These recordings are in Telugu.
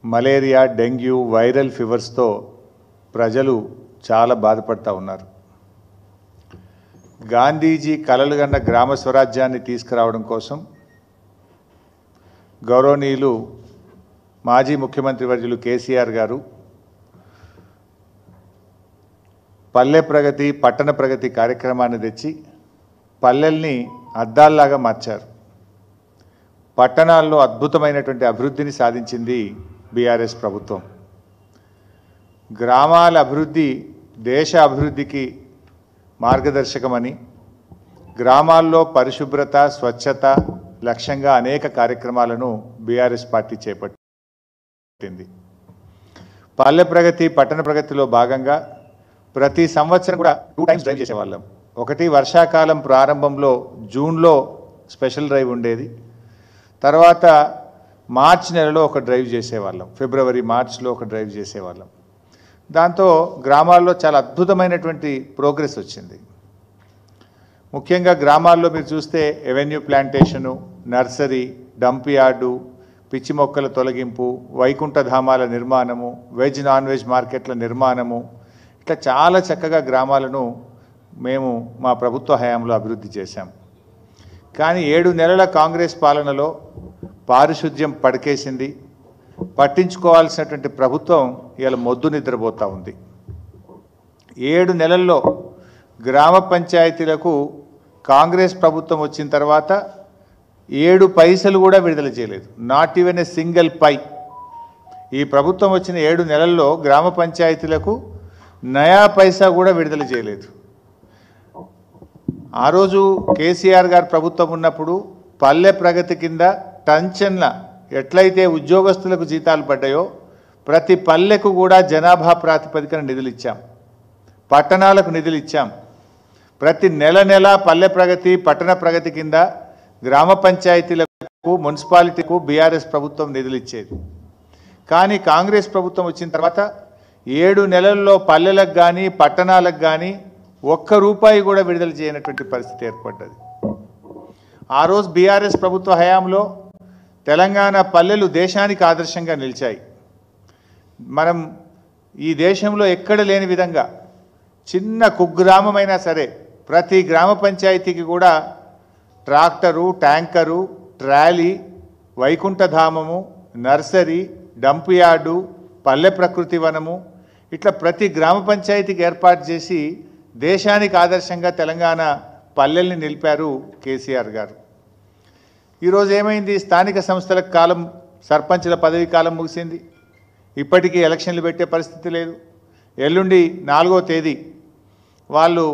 మలేరియా, డెంగ్యూ, వైరల్ ఫీవర్స్తో ప్రజలు చాలా బాధపడుతూ ఉన్నారు. గాంధీజీ కలలుగన్న గ్రామ స్వరాజ్యాన్ని తీసుకురావడం కోసం గౌరవనీయులు మాజీ ముఖ్యమంత్రి వర్యులు కేసీఆర్ గారు పల్లె ప్రగతి, పట్టణ ప్రగతి కార్యక్రమాన్ని తెచ్చి పల్లెల్ని అద్దాల్లాగా మార్చారు. పట్టణాల్లో అద్భుతమైనటువంటి అభివృద్ధిని సాధించింది బీఆర్ఎస్ ప్రభుత్వం. గ్రామాల అభివృద్ధి దేశ అభివృద్ధికి మార్గదర్శకమని గ్రామాల్లో పరిశుభ్రత, స్వచ్ఛత లక్ష్యంగా అనేక కార్యక్రమాలను బీఆర్ఎస్ పార్టీ చేపట్టింది. పల్లె ప్రగతి, పట్టణ ప్రగతిలో భాగంగా ప్రతి సంవత్సరం కూడా 2 టైమ్స్ డ్రైవ్ చేసేవాళ్ళం. ఒకటి వర్షాకాలం ప్రారంభంలో జూన్లో స్పెషల్ డ్రైవ్ ఉండేది. తర్వాత మార్చి నెలలో ఒక డ్రైవ్ చేసేవాళ్ళం. ఫిబ్రవరి, మార్చిలో ఒక డ్రైవ్ చేసేవాళ్ళం. దాంతో గ్రామాల్లో చాలా అద్భుతమైనటువంటి ప్రోగ్రెస్ వచ్చింది. ముఖ్యంగా గ్రామాల్లో మీరు చూస్తే avenue plantation, nursery, dump yard, పిచ్చి మొక్కల తొలగింపు, వైకుంఠధామాల నిర్మాణము, వెజ్ నాన్ వెజ్ మార్కెట్ల నిర్మాణము, ఇట్లా చాలా చక్కగా గ్రామాలను మేము మా ప్రభుత్వ హయాంలో అభివృద్ధి చేశాం. కానీ 7 నెలల కాంగ్రెస్ పాలనలో పారిశుద్ధ్యం పడకేసింది. పట్టించుకోవాల్సినటువంటి ప్రభుత్వం ఇలా మొద్దు నిద్రపోతూ ఉంది. 7 నెలల్లో గ్రామ పంచాయతీలకు కాంగ్రెస్ ప్రభుత్వం వచ్చిన తర్వాత 7 పైసలు కూడా విడుదల చేయలేదు. నాట్ ఈవెన్ ఏ సింగిల్ పై. ఈ ప్రభుత్వం వచ్చిన 7 నెలల్లో గ్రామ పంచాయతీలకు నయా పైసా కూడా విడుదల చేయలేదు. ఆ రోజు కేసీఆర్ గారు ప్రభుత్వం ఉన్నప్పుడు పల్లె ప్రగతి కింద టంచన్ల ఎట్లయితే ఉద్యోగస్తులకు జీతాలు పడ్డాయో ప్రతి పల్లెకు కూడా జనాభా ప్రాతిపదికన నిధులు ఇచ్చాం. పట్టణాలకు నిధులు ఇచ్చాం. ప్రతి నెల పల్లె ప్రగతి, పట్టణ ప్రగతి కింద గ్రామ పంచాయతీలకు, మున్సిపాలిటీకు బీఆర్ఎస్ ప్రభుత్వం నిధులు ఇచ్చేది. కానీ కాంగ్రెస్ ప్రభుత్వం వచ్చిన తర్వాత 7 నెలల్లో పల్లెలకు కానీ పట్టణాలకు కానీ ₹1 కూడా విడుదల చేయనటువంటి పరిస్థితి ఏర్పడ్డది. ఆ రోజు బీఆర్ఎస్ ప్రభుత్వ హయాంలో తెలంగాణ పల్లెలు దేశానికి ఆదర్శంగా నిలిచాయి. మనం ఈ దేశంలో ఎక్కడ లేని విధంగా చిన్న కుగ్రామమైనా సరే ప్రతి గ్రామ పంచాయతీకి కూడా ట్రాక్టరు, ట్యాంకరు, ట్రాలీ, వైకుంఠధామము, నర్సరీ, డంప్ యార్డు, పల్లె ప్రకృతి వనము, ఇట్లా ప్రతి గ్రామ పంచాయతీకి ఏర్పాటు చేసి దేశానికి ఆదర్శంగా తెలంగాణ పల్లెల్ని నిలిపారు కేసీఆర్ గారు. ఈరోజు ఏమైంది? స్థానిక సంస్థల కాలం, సర్పంచుల పదవి కాలం ముగిసింది. ఇప్పటికీ ఎలక్షన్లు పెట్టే పరిస్థితి లేదు. ఎల్లుండి 4వ తేదీ వాళ్ళు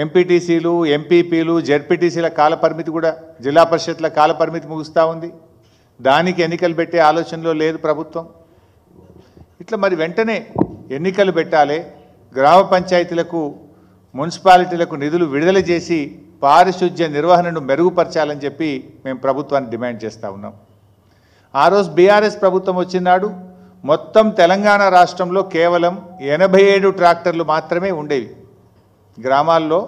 ఎంపీటీసీలు, ఎంపీపీలు, జెడ్పీటీసీల కాల పరిమితి కూడా, జిల్లా పరిషత్ల కాల పరిమితి ముగుస్తూ ఉంది. దానికి ఎన్నికలు పెట్టే ఆలోచనలో లేదు ప్రభుత్వం. ఇట్లా మరి వెంటనే ఎన్నికలు పెట్టాలి, గ్రామ పంచాయతీలకు, మున్సిపాలిటీలకు నిధులు విడుదల చేసి పారిశుధ్య నిర్వహణను మెరుగుపరచాలని చెప్పి మేము ప్రభుత్వాన్ని డిమాండ్ చేస్తూ ఉన్నాం. ఆ రోజు బీఆర్ఎస్ ప్రభుత్వం వచ్చినాడు మొత్తం తెలంగాణ రాష్ట్రంలో కేవలం 87 ట్రాక్టర్లు మాత్రమే ఉండేవి. గ్రామాల్లో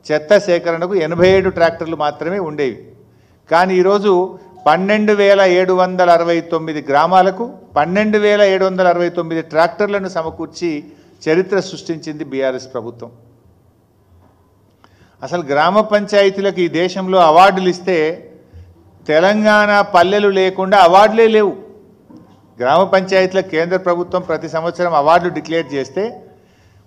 చెత్త సేకరణకు 87 ట్రాక్టర్లు మాత్రమే ఉండేవి. కానీ ఈరోజు 12,769 గ్రామాలకు 12,769 ట్రాక్టర్లను సమకూర్చి చరిత్ర సృష్టించింది బీఆర్ఎస్ ప్రభుత్వం. అసలు గ్రామ పంచాయతీలకు ఈ దేశంలో అవార్డులు ఇస్తే తెలంగాణ పల్లెలు లేకుండా అవార్డులే లేవు. గ్రామ పంచాయతీలకు కేంద్ర ప్రభుత్వం ప్రతి సంవత్సరం అవార్డులు డిక్లేర్ చేస్తే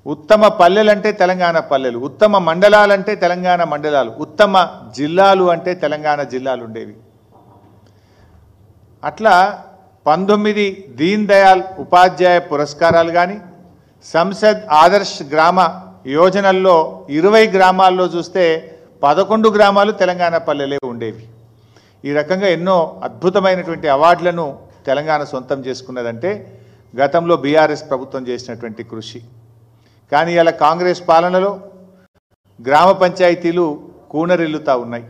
ఉత్తమ పల్లెలంటే తెలంగాణ పల్లెలు, ఉత్తమ మండలాలంటే తెలంగాణ మండలాలు, ఉత్తమ జిల్లాలు అంటే తెలంగాణ జిల్లాలు ఉండేవి. అట్లా 19 దీన్ దయాల్ ఉపాధ్యాయ పురస్కారాలు కానీ, సంసద్ ఆదర్శ్ గ్రామ యోజనల్లో 20 గ్రామాల్లో చూస్తే 11 గ్రామాలు తెలంగాణ పల్లెలే ఉండేవి. ఈ రకంగా ఎన్నో అద్భుతమైనటువంటి అవార్డులను తెలంగాణ సొంతం చేసుకున్నదంటే గతంలో బీఆర్ఎస్ ప్రభుత్వం చేసినటువంటి కృషి. కానీ ఇలా కాంగ్రెస్ పాలనలో గ్రామ పంచాయతీలు కూనరిల్లుతూ ఉన్నాయి.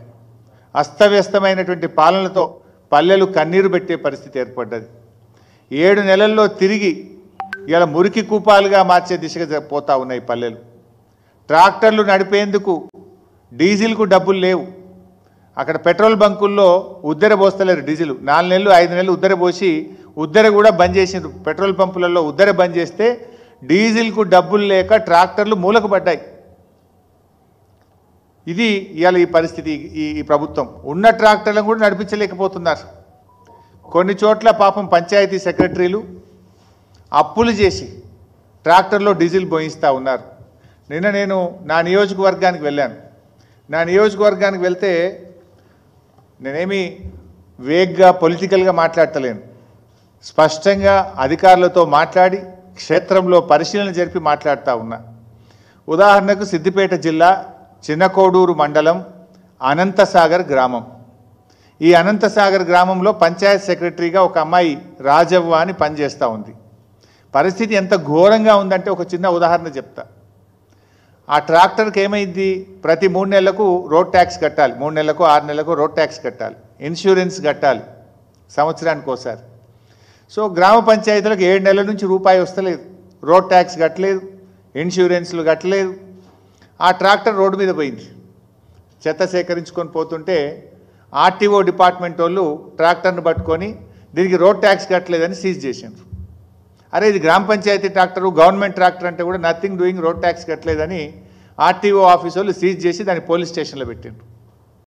అస్తవ్యస్తమైనటువంటి పాలనతో పల్లెలు కన్నీరు పెట్టే పరిస్థితి ఏర్పడ్డది. 7 నెలల్లో తిరిగి ఇలా మురికి కూపాలుగా మార్చే దిశగా పోతూ ఉన్నాయి పల్లెలు. ట్రాక్టర్లు నడిపేందుకు డీజిల్కు డబ్బులు లేవు. అక్కడ పెట్రోల్ బంకుల్లో ఉద్దర పోస్తలేరు డీజిల్. 4 నెలలు 5 నెలలు ఉద్దర పోసి ఉద్దర కూడా బంద్ చేసిండ్రు. పెట్రోల్ పంపులలో ఉద్దర బంద్ చేస్తే డీజిల్కు డబ్బులు లేక ట్రాక్టర్లు మూలకు పడ్డాయి. ఇది ఇవాళ ఈ పరిస్థితి. ఈ ప్రభుత్వం ఉన్న ట్రాక్టర్లను కూడా నడిపించలేకపోతున్నారు. కొన్ని చోట్ల పాపం పంచాయతీ సెక్రటరీలు అప్పులు చేసి ట్రాక్టర్లో డీజిల్ పోయిస్తూ ఉన్నారు. నిన్న నేను నా నియోజకవర్గానికి వెళ్ళాను. నా నియోజకవర్గానికి వెళ్తే నేనేమి వేగ్గా పొలిటికల్గా మాట్లాడతలేను. స్పష్టంగా అధికారులతో మాట్లాడి క్షేత్రంలో పరిశీలన జరిపి మాట్లాడుతూ ఉన్నా. ఉదాహరణకు సిద్దిపేట జిల్లా చిన్నకోడూరు మండలం అనంతసాగర్ గ్రామం. ఈ అనంతసాగర్ గ్రామంలో పంచాయత్ సెక్రటరీగా ఒక అమ్మాయి రాజవ్వ అని పనిచేస్తూ ఉంది. పరిస్థితి ఎంత ఘోరంగా ఉందంటే ఒక చిన్న ఉదాహరణ చెప్తా. ఆ ట్రాక్టర్కి ఏమైంది, ప్రతి 3 నెలలకు రోడ్ ట్యాక్స్ కట్టాలి, 3 నెలలకు 6 నెలలకు రోడ్ ట్యాక్స్ కట్టాలి, ఇన్సూరెన్స్ కట్టాలి సంవత్సరానికి ఒకసారి. సో గ్రామ పంచాయతీలకు 7 నెలల నుంచి రూపాయి వస్తలేదు, రోడ్ ట్యాక్స్ కట్టలేదు, ఇన్సూరెన్స్లు కట్టలేదు. ఆ ట్రాక్టర్ రోడ్డు మీద పోయింది. చెత్త సేకరించుకొని పోతుంటే ఆర్టీఓ డిపార్ట్మెంట్ వాళ్ళు ట్రాక్టర్ను పట్టుకొని దీనికి రోడ్ ట్యాక్స్ కట్టలేదని సీజ్ చేసిండ్రు. అరే ఇది గ్రామ పంచాయతీ ట్రాక్టరు, గవర్నమెంట్ ట్రాక్టర్ అంటే కూడా నథింగ్ డూయింగ్, రోడ్ ట్యాక్స్ కట్టలేదని ఆర్టీఓ ఆఫీస్ వాళ్ళు సీజ్ చేసి దాన్ని పోలీస్ స్టేషన్లో పెట్టిండ్రు.